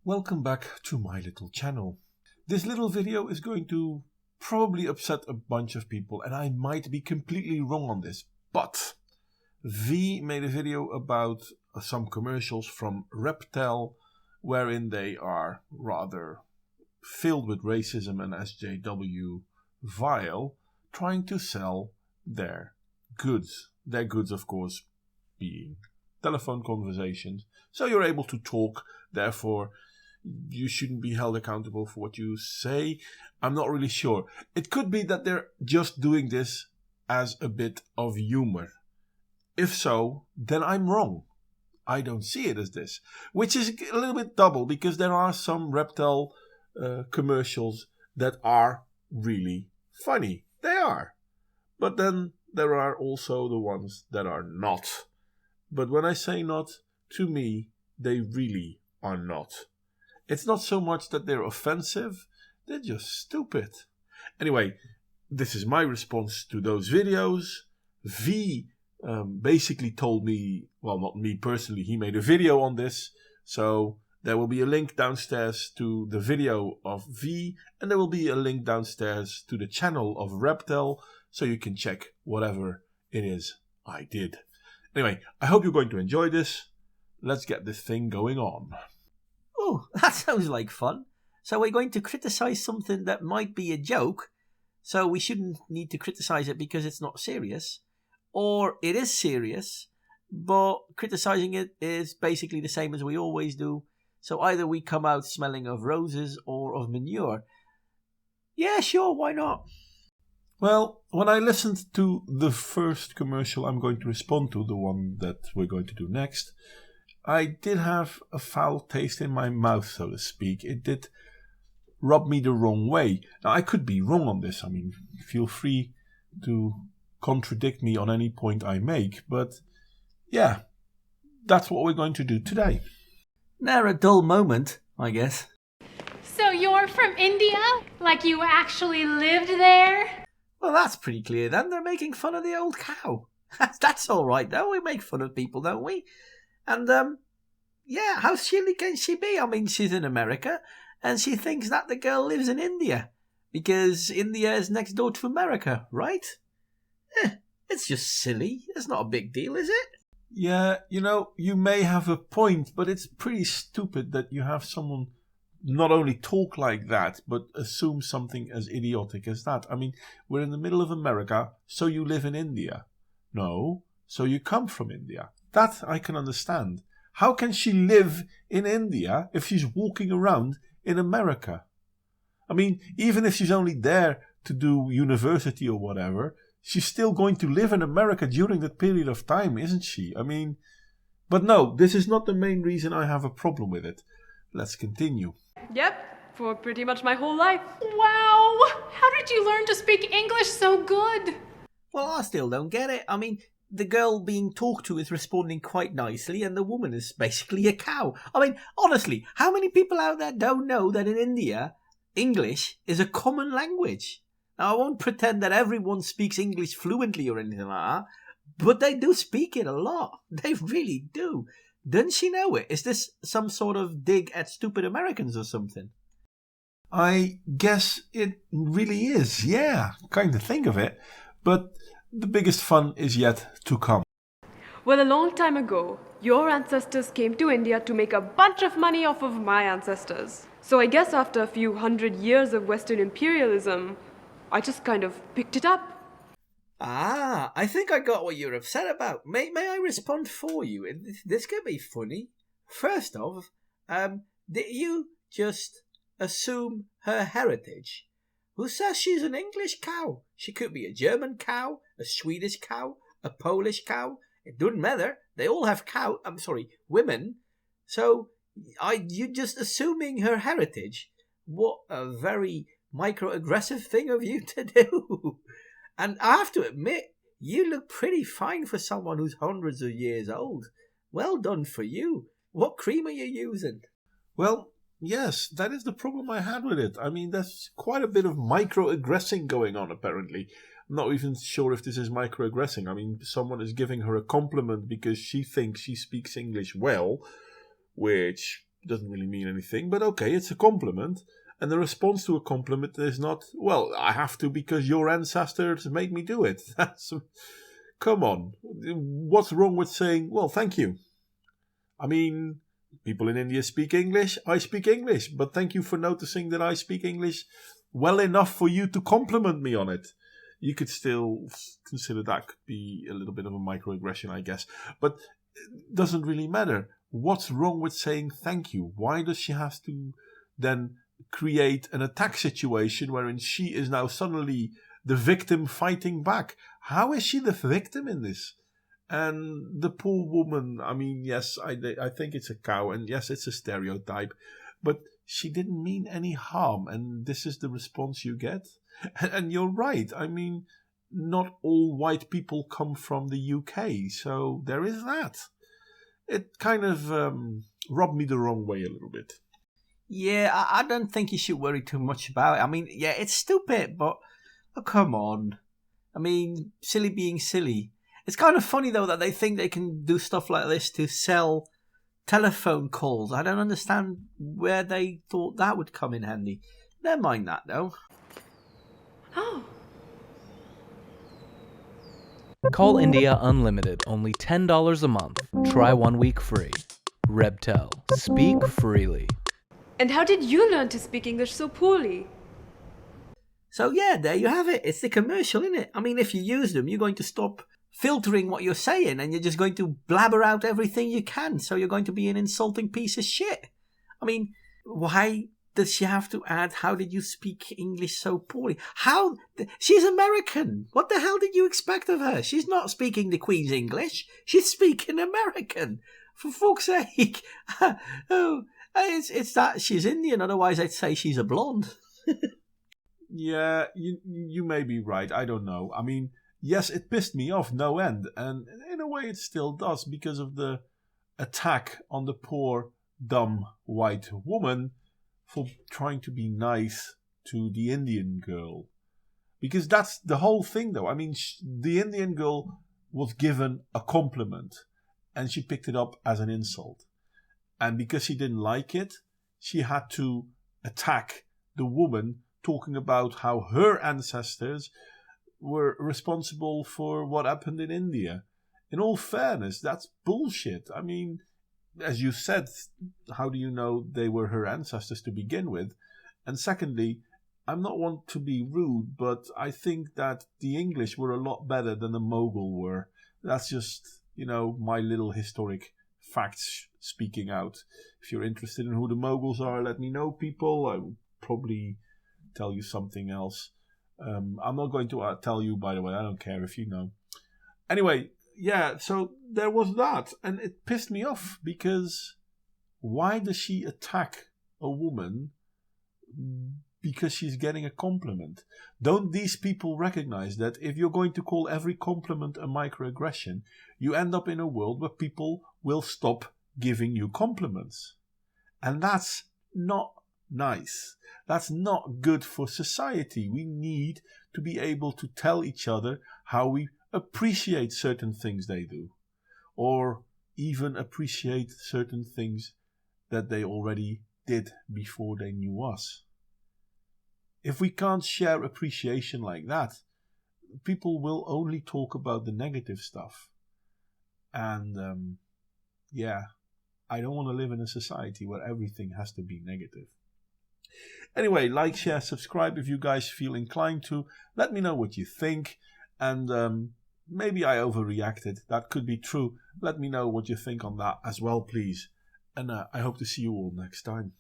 Welcome back to my little channel. This little video is going to probably upset a bunch of people, and I might be completely wrong on this, but V made a video about some commercials from Reptel wherein they are rather filled with racism and SJW vile, trying to sell their goods. Their goods, of course, being telephone conversations. So you're able to talk, therefore you shouldn't be held accountable for what you say. I'm not really sure. It could be that they're just doing this as a bit of humor. If so, then I'm wrong. I don't see it as this, which is a little bit double because there are some Reptel commercials that are really funny. They are. But then there are also the ones that are not. But when I say not, to me, they really are not. It's not so much that they're offensive, they're just stupid. Anyway, this is my response to those videos. V basically told me, well, not me personally, he made a video on this. So there will be a link downstairs to the video of V, and there will be a link downstairs to the channel of Reptel, so you can check whatever it is I did. Anyway, I hope you're going to enjoy this. Let's get this thing going on. Oh, that sounds like fun. So we're going to criticise something that might be a joke, so we shouldn't need to criticise it because it's not serious. Or it is serious, but criticising it is basically the same as we always do. So either we come out smelling of roses or of manure. Yeah, sure, why not? Well, when I listened to the first commercial I'm going to respond to, the one that we're going to do next, I did have a foul taste in my mouth, so to speak. It did rub me the wrong way. Now, I could be wrong on this. I mean, feel free to contradict me on any point I make. But, yeah, that's what we're going to do today. Ne'er a dull moment, I guess. So you're from India? Like you actually lived there? Well, that's pretty clear then. They're making fun of the old cow. That's all right, though. We make fun of people, don't we? And, yeah, how silly can she be? I mean, she's in America, and she thinks that the girl lives in India, because India is next door to America, right? It's just silly. It's not a big deal, is it? Yeah, you know, you may have a point, but it's pretty stupid that you have someone not only talk like that, but assume something as idiotic as that. I mean, we're in the middle of America, so you live in India. No, so you come from India. That I can understand. How can she live in India if she's walking around in America? I mean, even if she's only there to do university or whatever, she's still going to live in America during that period of time, isn't she? I mean, but no, this is not the main reason I have a problem with it. Let's continue. Yep, for pretty much my whole life. Wow! How did you learn to speak English so good? Well, I still don't get it. I mean, the girl being talked to is responding quite nicely, and the woman is basically a cow. I mean, honestly, how many people out there don't know that in India, English is a common language? Now, I won't pretend that everyone speaks English fluently or anything like that, but they do speak it a lot. They really do. Doesn't she know it? Is this some sort of dig at stupid Americans or something? I guess it really is, yeah, kind of think of it. But the biggest fun is yet to come. Well, a long time ago, your ancestors came to India to make a bunch of money off of my ancestors. So I guess after a few hundred years of Western imperialism, I just kind of picked it up. Ah, I think I got what you're upset about. May I respond for you? This could be funny. First off, did you just assume her heritage? Who says she's an English cow? She could be a German cow, a Swedish cow, a Polish cow. It doesn't matter. They all have women. So, you just assuming her heritage? What a very microaggressive thing of you to do. And I have to admit, you look pretty fine for someone who's hundreds of years old. Well done for you. What cream are you using? Well, yes, that is the problem I had with it. I mean, there's quite a bit of microaggressing going on, apparently. I'm not even sure if this is microaggressing. I mean, someone is giving her a compliment because she thinks she speaks English well, which doesn't really mean anything, but okay, it's a compliment. And the response to a compliment is not, well, I have to because your ancestors made me do it. Come on. What's wrong with saying, well, thank you? I mean, people in India speak English. I speak English. But thank you for noticing that I speak English well enough for you to compliment me on it. You could still consider that could be a little bit of a microaggression, I guess. But it doesn't really matter. What's wrong with saying thank you? Why does she have to then create an attack situation wherein she is now suddenly the victim fighting back? How is she the victim in this? And the poor woman, I mean, yes, I think it's a cow, and yes, it's a stereotype, but she didn't mean any harm, and this is the response you get? And you're right, I mean, not all white people come from the UK, so there is that. It kind of rubbed me the wrong way a little bit. Yeah, I don't think you should worry too much about it. I mean, yeah, it's stupid, but come on. I mean, silly being silly. It's kind of funny, though, that they think they can do stuff like this to sell telephone calls. I don't understand where they thought that would come in handy. Never mind that, though. Oh. Call India Unlimited, only $10 a month. Try 1 week free. Rebtel. Speak freely. And how did you learn to speak English so poorly? So yeah, there you have it. It's the commercial, isn't it? I mean, if you use them, you're going to stop filtering what you're saying and you're just going to blabber out everything you can. So you're going to be an insulting piece of shit. I mean, why does she have to add, how did you speak English so poorly? How? She's American. What the hell did you expect of her? She's not speaking the Queen's English. She's speaking American. For fuck's sake. Oh, it's that she's Indian. Otherwise, I'd say she's a blonde. Yeah, you may be right. I don't know. I mean, yes, it pissed me off no end. And in a way it still does because of the attack on the poor, dumb white woman for trying to be nice to the Indian girl. Because that's the whole thing, though. I mean, the Indian girl was given a compliment and she picked it up as an insult. And because she didn't like it, she had to attack the woman, talking about how her ancestors were responsible for what happened in India. In all fairness, that's bullshit. I mean, as you said, how do you know they were her ancestors to begin with? And secondly, I'm not one to be rude, but I think that the English were a lot better than the Mughal were. That's just, my little historic facts speaking out. If you're interested in who the Mughals are, let me know, people. I will probably tell you something else. I'm not going to tell you, by the way. I don't care if you know. Anyway, yeah, so there was that. And it pissed me off because why does she attack a woman because she's getting a compliment? Don't these people recognize that if you're going to call every compliment a microaggression, you end up in a world where people will stop giving you compliments? And that's not nice. That's not good for society. We need to be able to tell each other how we appreciate certain things they do, or even appreciate certain things that they already did before they knew us. If we can't share appreciation like that, people will only talk about the negative stuff. And I don't want to live in a society where everything has to be negative. Anyway, like, share, subscribe if you guys feel inclined to. Let me know what you think. And maybe I overreacted. That could be true. Let me know what you think on that as well, please. And I hope to see you all next time.